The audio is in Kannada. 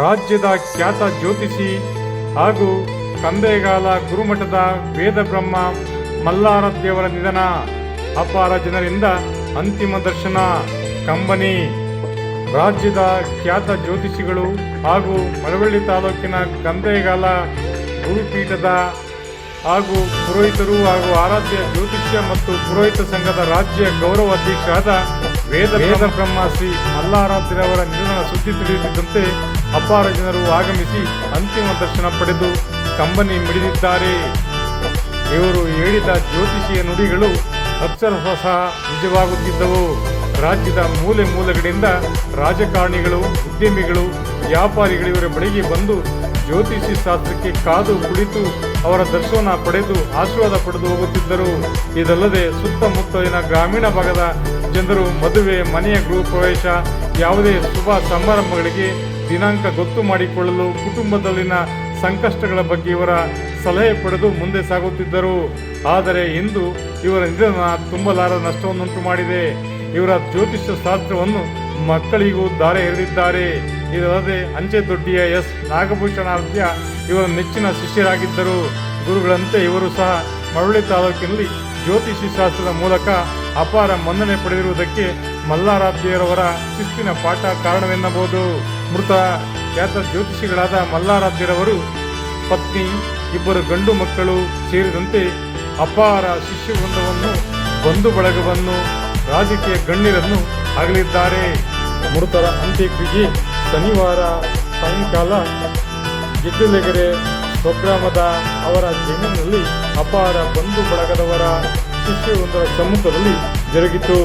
ರಾಜ್ಯದ ಖ್ಯಾತ ಜ್ಯೋತಿಷಿ ಹಾಗೂ ಕಂದೆಗಾಲ ಗುರುಮಠದ ವೇದ ಬ್ರಹ್ಮ ಮಲ್ಲಾರದೇವರ ನಿಧನ. ಅಪಾರ ಜನರಿಂದ ಅಂತಿಮ ದರ್ಶನ. ಕಂಬನಿ. ರಾಜ್ಯದ ಖ್ಯಾತ ಜ್ಯೋತಿಷಿಗಳು ಹಾಗೂ ಮಳವಳ್ಳಿ ತಾಲೂಕಿನ ಕಂದೆಗಾಲ ಗುರುಪೀಠದ ಹಾಗೂ ಪುರೋಹಿತರು ಹಾಗೂ ಆರಾಧ್ಯ ಜ್ಯೋತಿಷ್ಯ ಮತ್ತು ಪುರೋಹಿತ ಸಂಘದ ರಾಜ್ಯ ಗೌರವ ಅಧ್ಯಕ್ಷರಾದ ವೇದ ಬ್ರಹ್ಮ ಶ್ರೀ ಮಲ್ಲಾರಾಧ್ಯರವರ ನಿಧನ ಸುದ್ದಿ ತಿಳಿಯುತ್ತಿದ್ದಂತೆ ಅಪಾರ ಜನರು ಆಗಮಿಸಿ ಅಂತಿಮ ದರ್ಶನ ಪಡೆದು ಕಂಬನಿ ಮಿಡಿದಿದ್ದಾರೆ. ಇವರು ಹೇಳಿದ ಜ್ಯೋತಿಷಿಯ ನುಡಿಗಳು ಅಕ್ಷರಶಃ ನಿಜವಾಗುತ್ತಿದ್ದವು. ರಾಜ್ಯದ ಮೂಲೆ ಮೂಲೆಗಳಿಂದ ರಾಜಕಾರಣಿಗಳು, ಉದ್ಯಮಿಗಳು, ವ್ಯಾಪಾರಿಗಳು ಇವರ ಬಳಿಗೆ ಬಂದು ಜ್ಯೋತಿಷಿ ಶಾಸ್ತ್ರಕ್ಕೆ ಕಾದು ಕುಳಿತು ಅವರ ದರ್ಶನ ಪಡೆದು ಆಶೀರ್ವಾದ ಪಡೆದು ಹೋಗುತ್ತಿದ್ದರು. ಇದಲ್ಲದೆ ಸುತ್ತಮುತ್ತಲಿನ ಗ್ರಾಮೀಣ ಭಾಗದ ಜನರು ಮದುವೆ, ಮನೆಯ ಗೃಹ ಪ್ರವೇಶ, ಯಾವುದೇ ಶುಭ ಸಮಾರಂಭಗಳಿಗೆ ದಿನಾಂಕ ಗೊತ್ತು ಮಾಡಿಕೊಳ್ಳಲು ಕುಟುಂಬದಲ್ಲಿನ ಸಂಕಷ್ಟಗಳ ಬಗ್ಗೆ ಇವರ ಸಲಹೆ ಪಡೆದು ಮುಂದೆ ಸಾಗುತ್ತಿದ್ದರು. ಆದರೆ ಇಂದು ಇವರ ನಿಧನ ತುಂಬಲಾರದ ನಷ್ಟವನ್ನುಂಟು ಮಾಡಿದೆ. ಇವರ ಜ್ಯೋತಿಷ್ಯ ಶಾಸ್ತ್ರವನ್ನು ಮಕ್ಕಳಿಗೂ ದಾರೆ ಎರೆದಿದ್ದಾರೆ. ಇದಲ್ಲದೆ ಅಂಚೆ ದೊಡ್ಡಿಯ ಎಸ್ ನಾಗಭೂಷಣಾರ್ಧ್ಯ ಇವರ ನೆಚ್ಚಿನ ಶಿಷ್ಯರಾಗಿದ್ದರು. ಗುರುಗಳಂತೆ ಇವರು ಸಹ ಮಳವಳ್ಳಿ ತಾಲೂಕಿನಲ್ಲಿ ಜ್ಯೋತಿಷಿ ಶಾಸ್ತ್ರದ ಮೂಲಕ ಅಪಾರ ಮನ್ನಣೆ ಪಡೆದಿರುವುದಕ್ಕೆ ಮಲ್ಲಾರಾಧ್ಯರವರ ಶಿಸ್ತಿನ ಪಾಠ ಕಾರಣವೆನ್ನಬಹುದು. ಮೃತ ಖ್ಯಾತ ಜ್ಯೋತಿಷಿಗಳಾದ ಮಲ್ಲಾರಾಧ್ಯರವರು ಪತ್ನಿ, 2 ಗಂಡು ಮಕ್ಕಳು ಸೇರಿದಂತೆ ಅಪಾರ ಶಿಷ್ಯವೃಂದವನ್ನು, ಬಂಧು ಬಳಗವನ್ನು, ರಾಜಕೀಯ ಗಣ್ಯರನ್ನು ಅಗಲಿದ್ದಾರೆ. ಮೃತರ ಅಂತ್ಯಕ್ರಿಯೆ ಶನಿವಾರ ಸಾಯಂಕಾಲ ಗೆದ್ದಲೆಗೆರೆ ಸ್ವಗ್ರಾಮದ ಅವರ ಜಮೀನಿನಲ್ಲಿ ಅಪಾರ ಬಂಧು ಬಳಗದವರ ಶಿಷ್ಯವೃಂದರ ಸಮ್ಮುಖದಲ್ಲಿ ಜರುಗಿತು.